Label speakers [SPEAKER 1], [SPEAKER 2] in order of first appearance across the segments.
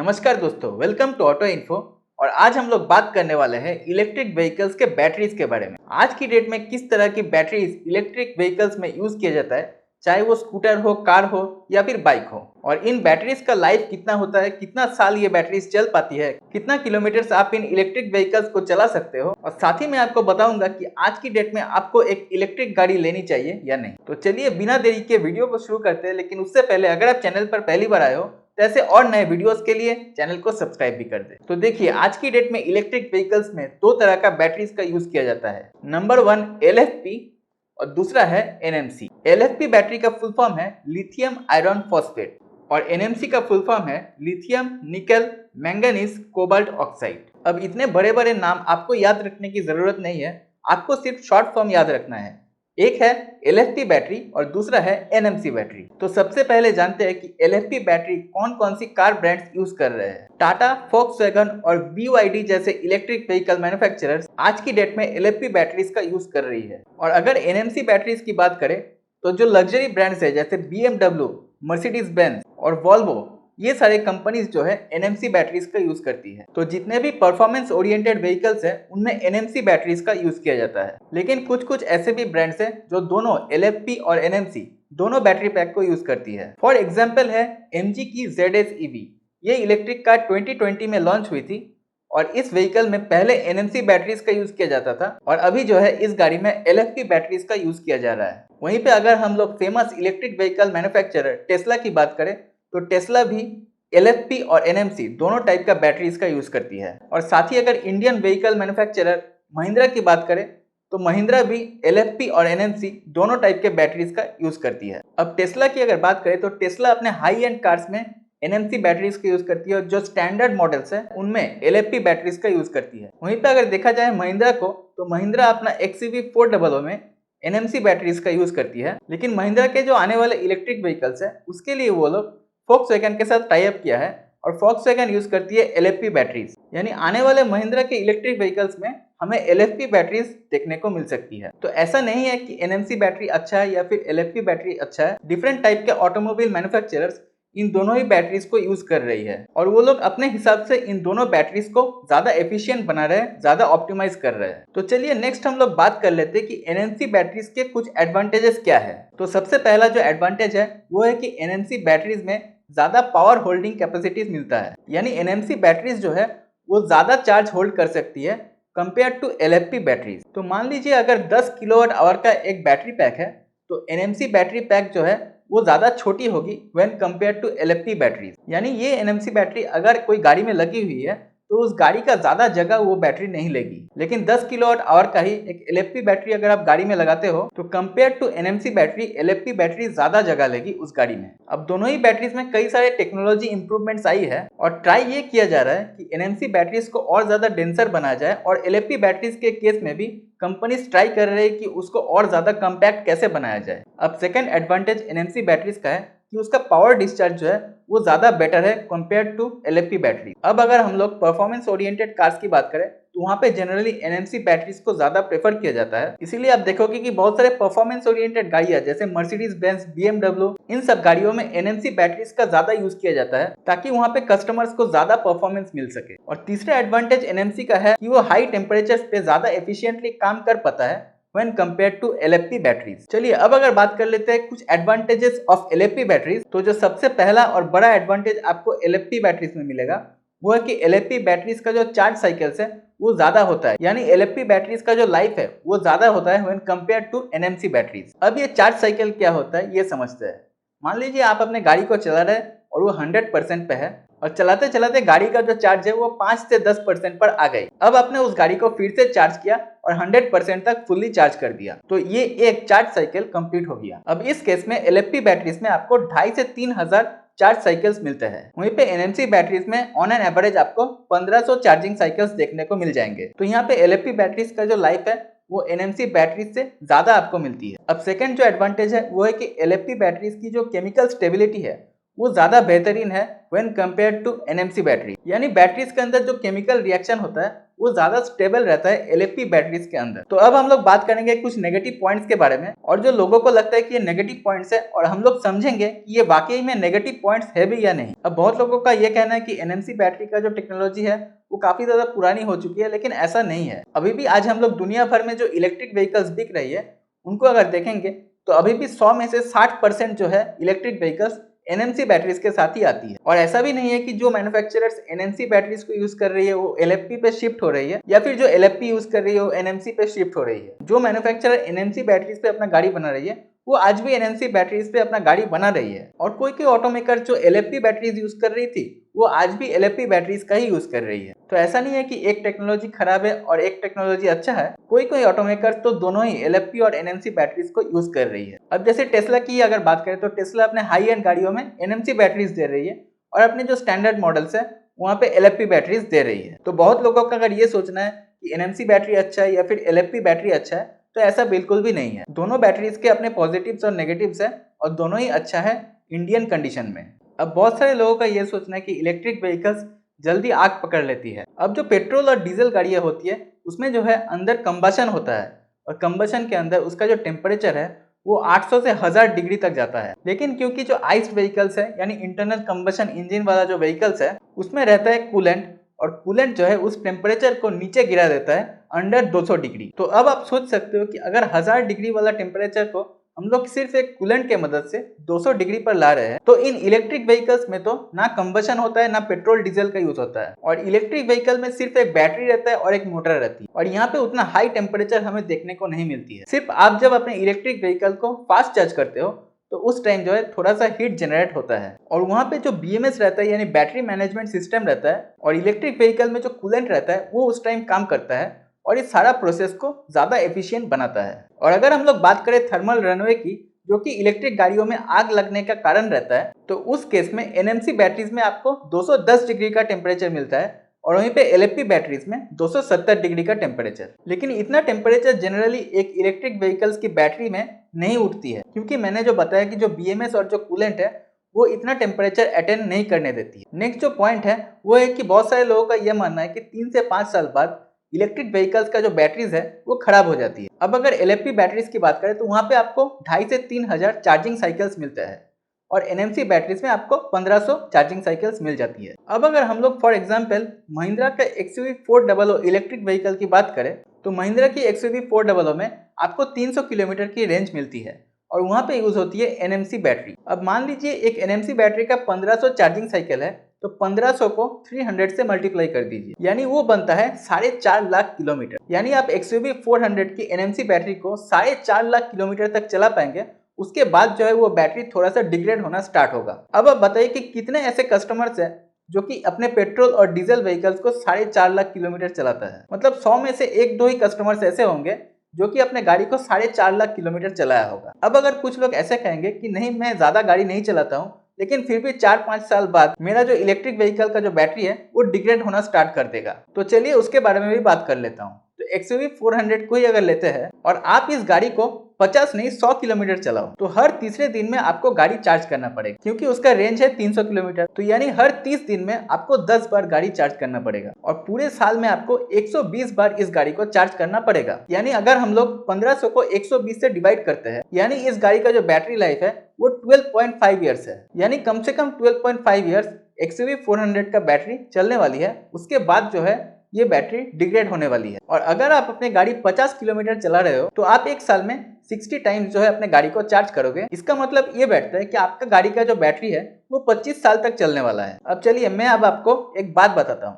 [SPEAKER 1] नमस्कार दोस्तों, welcome to auto info. और आज हम लोग बात करने वाले हैं इलेक्ट्रिक व्हीकल्स के बैटरीज के बारे में। आज की डेट में किस तरह की बैटरीज इलेक्ट्रिक व्हीकल्स में यूज किया जाता है, चाहे वो स्कूटर हो, कार हो या फिर बाइक हो। और इन बैटरीज का लाइफ कितना होता है, कितना साल ये बैटरीज चल पाती है, कितना किलोमीटर आप इन इलेक्ट्रिक व्हीकल्स को चला सकते हो। और साथ ही मैं आपको बताऊंगा कि आज की डेट में आपको एक इलेक्ट्रिक गाड़ी लेनी चाहिए या नहीं। तो चलिए बिना देरी के वीडियो को शुरू करते हैं। लेकिन उससे पहले अगर आप चैनल पर पहली बार आए हो तो ऐसे और नए वीडियोस के लिए चैनल को सब्सक्राइब भी कर दे। तो देखिए, आज की डेट में इलेक्ट्रिक व्हीकल्स में दो तरह का बैटरीज का यूज किया जाता है। नंबर 1 LFP और दूसरा है NMC। LFP बैटरी का फुल फॉर्म है लिथियम आयरन फॉस्फेट और NMC का फुल फॉर्म है लिथियम निकल मैंगनीज कोबाल्ट ऑक्साइड। अब इतने बड़े बड़े नाम आपको याद रखने की जरूरत नहीं है, आपको सिर्फ शॉर्ट फॉर्म याद रखना है। एक है LFP बैटरी और दूसरा है NMC बैटरी। तो सबसे पहले जानते हैं कि LFP बैटरी कौन कौन सी कार ब्रांड्स यूज कर रहे हैं। टाटा, फोक्सवैगन और BYD जैसे इलेक्ट्रिक व्हीकल मैन्युफैक्चरर्स आज की डेट में LFP बैटरीज का यूज कर रही है। और अगर NMC बैटरीज की बात करें तो जो लग्जरी ब्रांड्स है जैसे BMW, मर्सिडीज बेंज और वॉल्वो, ये सारे कंपनीज जो है NMC बैटरीज का यूज करती है। तो जितने भी परफॉर्मेंस ओरिएंटेड व्हीकल्स है उनमें NMC बैटरीज का यूज किया जाता है। लेकिन कुछ कुछ ऐसे भी ब्रांड्स है जो दोनों LFP और NMC दोनों बैटरी पैक को यूज करती है। फॉर एग्जाम्पल है MG की ZS EV। ये इलेक्ट्रिक कार 2020 में लॉन्च हुई थी और इस व्हीकल में पहले NMC बैटरीज का यूज किया जाता था और अभी जो है इस गाड़ी में LFP बैटरीज का यूज किया जा रहा है। वहीं पे अगर हम लोग famous electric vehicle manufacturer Tesla की बात करें तो टेस्ला भी LFP और NMC दोनों टाइप का बैटरीज का यूज करती है। और साथ ही अगर इंडियन व्हीकल मैन्युफैक्चरर महिंद्रा की बात करें तो महिंद्रा भी LFP और NMC दोनों टाइप के बैटरीज का यूज करती है। अब टेस्ला की अगर बात करें तो टेस्ला अपने हाई एंड कार्स में NMC बैटरीज का यूज करती है और जो स्टैंडर्ड मॉडल्स है उनमें LFP बैटरीज का यूज करती है। वहीं पे अगर देखा जाए महिंद्रा को तो महिंद्रा अपना XUV 400 में NMC बैटरीज का यूज करती है। लेकिन महिंद्रा के जो आने वाले इलेक्ट्रिक व्हीकल्स है उसके लिए वो लोग फोक्सवैगन के साथ टाई अप किया है और फोक्सवैगन यूज करती है LFP बैटरीज। यानी आने वाले महिंद्रा के इलेक्ट्रिक व्हीकल्स में हमें LFP बैटरीज देखने को मिल सकती है। तो ऐसा नहीं है कि NMC बैटरी अच्छा है या फिर LFP बैटरी अच्छा है। डिफरेंट टाइप के ऑटोमोबाइल मैन्युफैक्चरर्स इन दोनों ही बैटरीज को यूज कर रही है और वो लोग अपने हिसाब से इन दोनों बैटरीज को ज्यादा एफिशिएंट बना रहे हैं, ज्यादा ऑप्टिमाइज कर रहे हैं। तो चलिए नेक्स्ट हम लोग बात कर लेते हैं कि NMC बैटरीज के कुछ एडवांटेजेस क्या है। तो सबसे पहला जो एडवांटेज है वो है कि NMC बैटरीज में ज्यादा पावर होल्डिंग कैपेसिटीज मिलता है। यानी NMC बैटरीज जो है वो ज्यादा चार्ज होल्ड कर सकती है कंपेयर टू LFP बैटरीज। तो मान लीजिए अगर 10 किलोवाट आवर का एक बैटरी पैक है तो NMC बैटरी पैक जो है वो ज्यादा छोटी होगी when compare to LFP batteries. यानी ये NMC बैटरी अगर कोई गाड़ी में लगी हुई है तो उस गाड़ी का ज्यादा जगह वो बैटरी नहीं लेगी। लेकिन 10 किलोवाट आवर का ही एक LFP बैटरी अगर आप गाड़ी में लगाते हो तो compare to NMC battery LFP battery ज्यादा जगह लेगी उस गाड़ी में। अब दोनों ही बैटरीज में कई सारे टेक्नोलॉजी इंप्रूवमेंट्स आई है और ट्राई ये किया जा रहा है कि NMC बैटरीज को और ज्यादा डेंसर बनाया जाए और LFP बैटरीज के केस में भी कंपनीज ट्राई कर रहे हैं कि उसको और ज्यादा कम्पैक्ट कैसे बनाया जाए। अब सेकंड एडवांटेज NMC बैटरीज का है कि उसका पावर डिस्चार्ज जो है वो ज्यादा बेटर है कंपेयर टू LFP बैटरी। अब अगर हम लोग परफॉर्मेंस ओरिएंटेड कार्स की बात करें तो वहाँ पे जनरली NMC बैटरीज को ज्यादा प्रेफर किया जाता है। इसीलिए आप देखोगे कि बहुत सारे परफॉर्मेंस ओरिएंटेड गाड़ियां जैसे मर्सिडीज बेंज, BMW, इन सब गाड़ियों में NMC बैटरीज का ज्यादा यूज किया जाता है ताकि वहाँ पे कस्टमर्स को ज्यादा परफॉर्मेंस मिल सके। और तीसरा एडवांटेज NMC का है कि वो हाई टेम्परेचर पे ज्यादा एफिशिएंटली काम कर पाता है when compared to LFP batteries. चलिए अब अगर बात कर लेते हैं कुछ एडवांटेजेस ऑफ LFP बैटरीज। तो जो सबसे पहला और बड़ा एडवांटेज आपको LFP बैटरीज में मिलेगा वो है कि LFP बैटरीज का जो चार्ज साइकिल्स है वो ज्यादा होता है। यानी LFP बैटरीज का जो लाइफ है वो ज्यादा होता है when compared to NMC batteries. अब ये चार्ज साइकिल क्या होता है ये समझते हैं। मान लीजिए आप अपने गाड़ी को चला रहे हैं और वो 100% पे है और चलाते चलाते गाड़ी का जो चार्ज है वो 5 से 10% पर आ गई। अब आपने उस गाड़ी को फिर से चार्ज किया और 100% तक फुल्ली चार्ज कर दिया तो ये एक चार्ज साइकिल कंप्लीट हो गया। अब इस केस में LFP बैटरीज में आपको 2,500 से 3,000 चार्ज साइकिल्स मिलते हैं। वहीं पे NMC बैटरीज में ऑन एन एवरेज आपको 1500 चार्जिंग साइकिल्स देखने को मिल जाएंगे। तो यहाँ पे LFP बैटरीज का जो लाइफ है वो NMC बैटरीज से ज्यादा आपको मिलती है। अब सेकंड जो एडवांटेज है वो है कि LFP बैटरीज की जो केमिकल स्टेबिलिटी है वो ज्यादा बेहतरीन है when compare to NMC battery. यानी बैटरीज के अंदर जो केमिकल रिएक्शन होता है वो ज्यादा स्टेबल रहता है एलएफपी बैटरीज के अंदर। तो अब हम लोग बात करेंगे कुछ नेगेटिव पॉइंट्स के बारे में, और जो लोगों को लगता है कि ये नेगेटिव पॉइंट्स है, और हम लोग समझेंगे कि ये वाकई में नेगेटिव पॉइंट्स है भी या नहीं। अब बहुत लोगों का ये कहना है कि एनएमसी बैटरी का जो टेक्नोलॉजी है वो काफी ज्यादा पुरानी हो चुकी है, लेकिन ऐसा नहीं है। अभी भी आज हम लोग दुनिया भर में जो इलेक्ट्रिक व्हीकल्स दिख रही है उनको अगर देखेंगे तो अभी भी 100 में से 60% जो है इलेक्ट्रिक व्हीकल्स एनएमसी बैटरीज के साथ ही आती है। और ऐसा भी नहीं है कि जो मैन्युफैक्चरर्स एनएमसी बैटरीज को यूज कर रही है वो एलएफपी पे शिफ्ट हो रही है, या फिर जो एलएफपी यूज कर रही है वो एनएमसी पे शिफ्ट हो रही है। जो मैन्युफैक्चरर एनएमसी बैटरीज पे अपना गाड़ी बना रही है वो आज भी एनएमसी बैटरीज पे अपना गाड़ी बना रही है। और कोई कोई ऑटोमेकर जो एलएफपी बैटरीज यूज कर रही थी वो आज भी एलएफपी बैटरीज का ही यूज कर रही है। तो ऐसा नहीं है कि एक टेक्नोलॉजी खराब है और एक टेक्नोलॉजी अच्छा है। कोई कोई ऑटोमेकर तो दोनों ही एलएफपी और एनएमसी बैटरीज को यूज कर रही है। अब जैसे टेस्ला की अगर बात करें तो टेस्ला अपने हाई एंड गाड़ियों में एनएमसी बैटरीज दे रही है, और अपने जो स्टैंडर्ड मॉडल्स है वहाँ पे एलएफपी बैटरीज दे रही है। तो बहुत लोगों का अगर ये सोचना है कि एनएमसी बैटरी अच्छा है या फिर एलएफपी बैटरी अच्छा है, तो ऐसा बिल्कुल भी नहीं है। दोनों बैटरीज के अपने पॉजिटिव्स और नेगेटिव्स है, और दोनों ही अच्छा है इंडियन कंडीशन में। अब बहुत सारे लोगों का ये सोचना है कि इलेक्ट्रिक व्हीकल्स जल्दी आग पकड़ लेती है। अब जो पेट्रोल और डीजल गाड़ियां होती है उसमें जो है अंदर कंबशन होता है, और कंबशन के अंदर उसका जो टेम्परेचर है वो 800 से 1000 डिग्री तक जाता है। लेकिन क्योंकि जो आइस व्हीकल्स है यानी इंटरनल कंबशन इंजन वाला जो व्हीकल्स है उसमें रहता है कूलेंट, और कूलेंट जो है उस टेम्परेचर को नीचे गिरा देता है अंडर 200 डिग्री। तो अब आप सोच सकते हो कि अगर 1000 डिग्री वाला टेम्परेचर को हम लोग सिर्फ एक कूलेंट के मदद से 200 डिग्री पर ला रहे हैं, तो इन इलेक्ट्रिक व्हीकल्स में तो ना कंबशन होता है ना पेट्रोल डीजल का यूज होता है, और इलेक्ट्रिक व्हीकल में सिर्फ एक बैटरी रहता है और एक मोटर रहती है, और यहाँ पे उतना हाई टेम्परेचर हमें देखने को नहीं मिलती है। सिर्फ आप जब अपने इलेक्ट्रिक व्हीकल को फास्ट चार्ज करते हो तो उस टाइम जो है थोड़ा सा हीट जनरेट होता है, और वहाँ पे जो बीएमएस रहता है यानी बैटरी मैनेजमेंट सिस्टम रहता है, और इलेक्ट्रिक व्हीकल में जो कूलेंट रहता है वो उस टाइम काम करता है, और इस सारा प्रोसेस को ज्यादा एफिशिएंट बनाता है। और अगर हम लोग बात करें थर्मल रनवे की, जो कि इलेक्ट्रिक गाड़ियों में आग लगने का कारण रहता है, तो उस केस में एनएमसी बैटरीज में आपको 210 डिग्री का टेम्परेचर मिलता है, और वहीं पे एलएफपी बैटरीज में 270 डिग्री का टेम्परेचर। लेकिन इतना टेम्परेचर जनरली एक इलेक्ट्रिक व्हीकल्स की बैटरी में नहीं उठती है, क्योंकि मैंने जो बताया कि जो बीएमएस और जो कूलेंट है वो इतना टेम्परेचर अटेंड नहीं करने देती है। नेक्स्ट जो पॉइंट है वो है कि बहुत सारे लोगों का यह मानना है कि 3 से 5 साल बाद इलेक्ट्रिक व्हीकल्स का जो बैटरीज है वो खराब हो जाती है। अब अगर एलएफपी बैटरीज की बात करें तो वहां पे आपको 2500 से 3000 चार्जिंग साइकिल्स मिलता है, और एनएमसी बैटरीज में आपको 1500 चार्जिंग साइकिल्स मिल जाती है। अब अगर हम लोग फॉर एग्जांपल महिंद्रा का XUV 400 इलेक्ट्रिक व्हीकल की बात करें तो महिंद्रा की XUV 400 में आपको 300 किलोमीटर की रेंज मिलती है, और वहां पे यूज होती है एनएमसी बैटरी। अब मान लीजिए एक एनएमसी बैटरी का 1500 चार्जिंग साइकिल है, तो 1500 को 300 से मल्टीप्लाई कर दीजिए, यानी वो बनता है 4.5 लाख किलोमीटर। यानी आप XUV 400 की एनएमसी बैटरी को 4.5 लाख किलोमीटर तक चला पाएंगे, उसके बाद जो है वो बैटरी थोड़ा सा डिग्रेड होना स्टार्ट होगा। अब आप बताइए कि कितने ऐसे कस्टमर्स हैं जो कि अपने पेट्रोल और डीजल व्हीकल्स को 4.5 लाख किलोमीटर चलाता है। मतलब 100 में से 1-2 ही कस्टमर्स ऐसे होंगे जो कि अपने गाड़ी को 4.5 लाख किलोमीटर चलाया होगा। अब अगर कुछ लोग ऐसे कहेंगे कि नहीं मैं ज्यादा गाड़ी नहीं चलाता हूँ, लेकिन फिर भी 4-5 साल बाद मेरा जो इलेक्ट्रिक व्हीकल का जो बैटरी है वो डिग्रेड होना स्टार्ट कर देगा, तो चलिए उसके बारे में भी बात कर लेता हूँ। तो XUV 400 को ही अगर लेते हैं और आप इस गाड़ी को 50 नहीं 100 किलोमीटर चलाओ, तो हर तीसरे दिन में आपको गाड़ी चार्ज करना पड़ेगा, क्योंकि उसका रेंज है 300 किलोमीटर। तो यानी हर 30 दिन में आपको 10 बार गाड़ी चार्ज करना पड़ेगा, और पूरे साल में आपको 120 बार इस गाड़ी को चार्ज करना पड़ेगा। यानी अगर हम लोग 1500 को 120 से डिवाइड करते हैं, यानी इस गाड़ी का जो बैटरी लाइफ है वो 12.5 ईयर्स है। यानी कम से कम 12.5 ईयर्स XUV 400 का बैटरी चलने वाली है। उसके बाद जो है ये बैटरी डिग्रेड होने वाली है। और अगर आप अपने गाड़ी 50 किलोमीटर चला रहे हो तो आप एक साल में 60 टाइम्स जो है अपने गाड़ी को चार्ज करोगे। इसका मतलब ये बैठता है कि आपका गाड़ी का जो बैटरी है वो 25 साल तक चलने वाला है। अब चलिए मैं अब आपको एक बात बताता हूँ।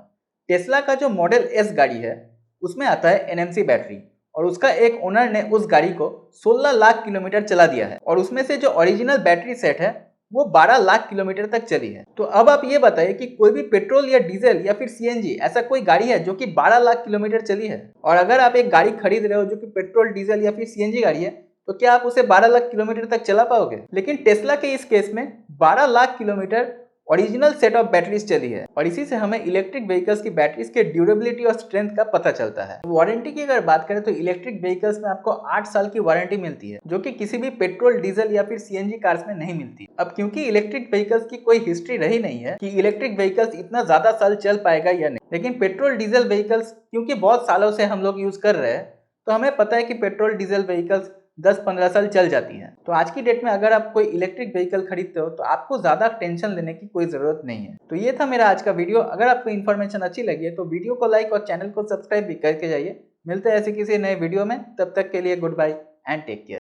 [SPEAKER 1] टेस्ला का जो मॉडल S गाड़ी है उसमें आता है एनएमसी बैटरी, और उसका एक ओनर ने उस गाड़ी को 16 लाख किलोमीटर चला दिया है, और उसमें से जो ओरिजिनल बैटरी सेट है वो 12 लाख किलोमीटर तक चली है। तो अब आप ये बताइए कि कोई भी पेट्रोल या डीजल या फिर सीएनजी ऐसा कोई गाड़ी है जो कि 12 लाख किलोमीटर चली है? और अगर आप एक गाड़ी खरीद रहे हो जो कि पेट्रोल डीजल या फिर सीएनजी गाड़ी है, तो क्या आप उसे 12 लाख किलोमीटर तक चला पाओगे? लेकिन टेस्ला के इस केस में 12 lakh kilometre original set of batteries चली है और इसी से हमें इलेक्ट्रिक व्हीकल्स की बैटरीज के ड्यूरेबिलिटी और स्ट्रेंथ का पता चलता है। वारंटी की अगर बात करें तो इलेक्ट्रिक व्हीकल्स में आपको 8 साल की वारंटी मिलती है, जो कि किसी भी पेट्रोल, डीजल या फिर सीएनजी कार्स में नहीं मिलती। अब क्योंकि इलेक्ट्रिक व्हीकल्स की कोई हिस्ट्री रही नहीं है कि इलेक्ट्रिक व्हीकल्स इतना ज्यादा साल चल पाएगा या नहीं, लेकिन पेट्रोल डीजल व्हीकल्स क्योंकि बहुत सालों से हम लोग यूज कर रहे हैं, तो हमें पता है कि पेट्रोल डीजल व्हीकल्स 10-15 साल चल जाती है। तो आज की डेट में अगर आप कोई इलेक्ट्रिक व्हीकल खरीदते हो तो आपको ज्यादा टेंशन लेने की कोई जरूरत नहीं है। तो ये था मेरा आज का वीडियो। अगर आपको इन्फॉर्मेशन अच्छी लगी है तो वीडियो को लाइक और चैनल को सब्सक्राइब भी करके जाइए। मिलते हैं ऐसे किसी नए वीडियो में, तब तक के लिए goodbye and take care.